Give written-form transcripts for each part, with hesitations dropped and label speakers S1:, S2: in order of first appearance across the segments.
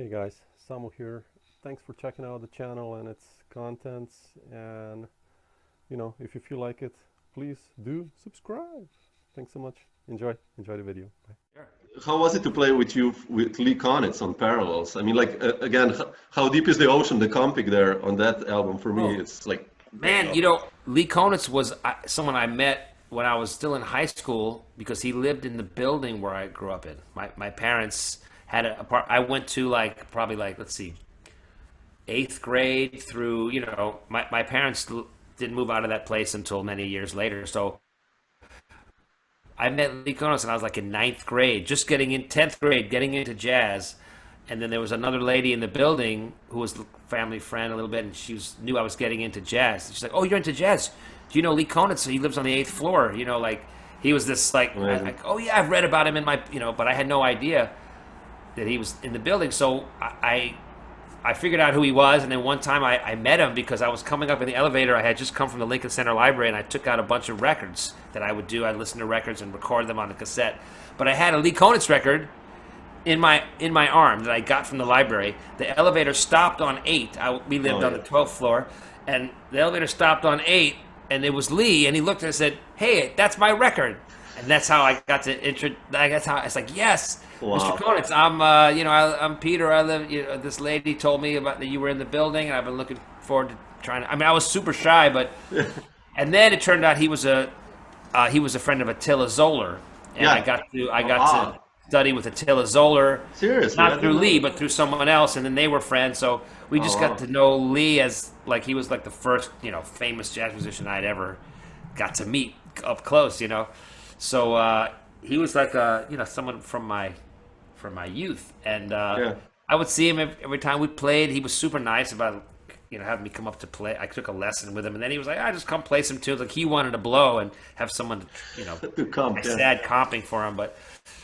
S1: Hey guys, Samo here. Thanks for checking out the channel and its contents. And if you feel like it, please do subscribe. Thanks so much. Enjoy the video. Bye.
S2: How was it to play with you with Lee Konitz on Parallels? I mean, like again, how deep is the ocean? The comping there on that album for me,
S3: Oh,
S2: it's like
S3: man, Lee Konitz was someone I met when I was still in high school because he lived in the building where I grew up in. My parents had a part. I went to probably let's see, eighth grade through. My parents didn't move out of that place until many years later. So I met Lee Konitz and I was like in ninth grade, just getting in 10th grade, getting into jazz. And then there was another lady in the building who was a family friend a little bit, and knew I was getting into jazz. She's like, "Oh, you're into jazz? Do you know Lee Konitz? He lives on the eighth floor. He was this oh yeah, I've read about him in my, but I had no idea that he was in the building. So I figured out who he was, and then one time I met him because I was coming up in the elevator. I had just come from the Lincoln Center Library, and I took out a bunch of records that I would do. I'd listen to records and record them on a cassette. But I had a Lee Konitz record in my arm that I got from the library. The elevator stopped on 8. We lived on the 12th floor, and the elevator stopped on 8, and it was Lee, and he looked and said, "Hey, that's my record." And that's how I got to That's how it's like, "Yes,
S2: wow.
S3: Mr. Konitz, I'm Peter. I live. This lady told me about that you were in the building, and I've been looking forward to trying to." I mean, I was super shy, but and then it turned out he was a friend of Attila Zoller, and
S2: Yeah.
S3: I got to study with Attila Zoller.
S2: Seriously?
S3: Not through Lee, but through someone else, and then they were friends. So we just got to know Lee as he was like the first famous jazz musician I'd ever got to meet up close. So he was like someone from my youth, and I would see him every time we played. He was super nice about having me come up to play. I took a lesson with him, and then he was like, "I just come play some tunes." Like he wanted to blow and have someone
S2: to come.
S3: I sad comping for him, but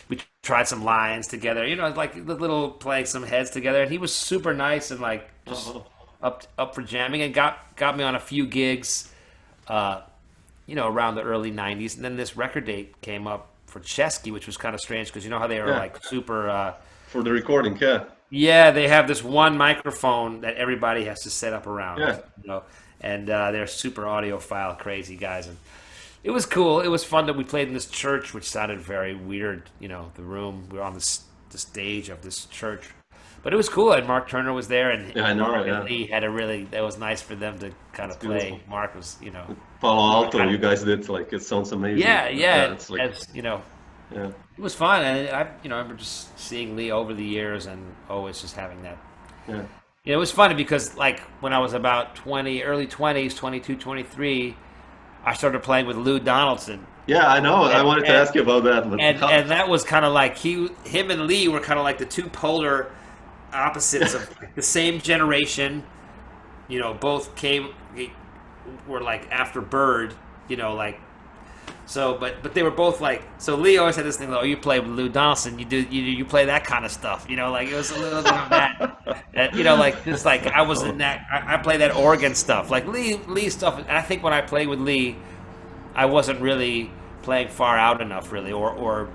S3: we tried some lines together. Like little playing some heads together, and he was super nice and just up for jamming, and got me on a few gigs. Around the early 90s. And then this record date came up for Chesky, which was kind of strange because you know how they are super...
S2: for the recording, yeah.
S3: Yeah, they have this one microphone that everybody has to set up around.
S2: Yeah.
S3: And they're super audiophile, crazy guys. And it was cool. It was fun that we played in this church, which sounded very weird. The room, we were on the stage of this church. But it was cool, and Mark Turner was there, and Mark and Lee had that was nice for them to kind of play.
S2: Beautiful.
S3: Mark was,
S2: Palo Alto, you guys did, it sounds amazing.
S3: Yeah.
S2: It's like,
S3: it was fun, and I remember just seeing Lee over the years, and always just having that.
S2: Yeah.
S3: It was funny because when I was about 20, early 20s, 22, 23, I started playing with Lou Donaldson.
S2: Yeah, I know. I wanted to ask you about that. But
S3: and that was kind of like him and Lee were kind of like the two polar opposites of the same generation. Both were like after Bird. So, but they were both so Lee always had this thing, you play with Lou Donaldson, you play that kind of stuff, it was a little bit of that, I was in that, I play that organ stuff, like Lee stuff, and I think when I played with Lee, I wasn't really playing far out enough, really, or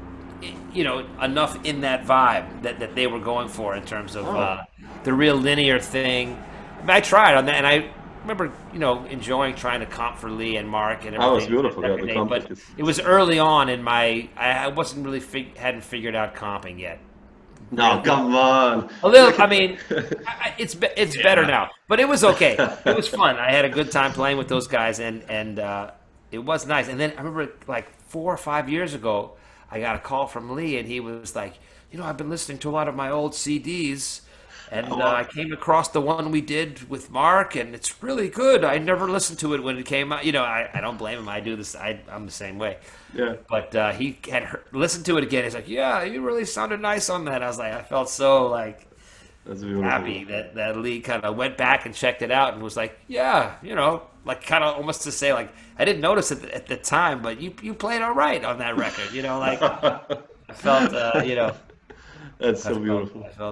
S3: enough in that vibe that they were going for in terms of the real linear thing. I tried on that, and I remember, enjoying trying to comp for Lee and Mark and everything.
S2: That was beautiful. Yeah, the
S3: but it was early on in I wasn't really hadn't figured out comping yet.
S2: No, come on.
S3: A little. I mean, it's better now, but it was okay. It was fun. I had a good time playing with those guys, and it was nice. And then I remember 4 or 5 years ago, I got a call from Lee, and he was like, I've been listening to a lot of my old CDs. And I came across the one we did with Mark, and it's really good. I never listened to it when it came out. I don't blame him. I do this. I'm the same way.
S2: Yeah.
S3: But he had listened to it again. He's like, "Yeah, you really sounded nice on that." I was like, I felt so
S2: That's beautiful.
S3: happy that Lee kind of went back and checked it out and was like, "Yeah, kind of almost to say I didn't notice it at the time, but you played all right on that record." I felt,
S2: That's so beautiful.
S3: I felt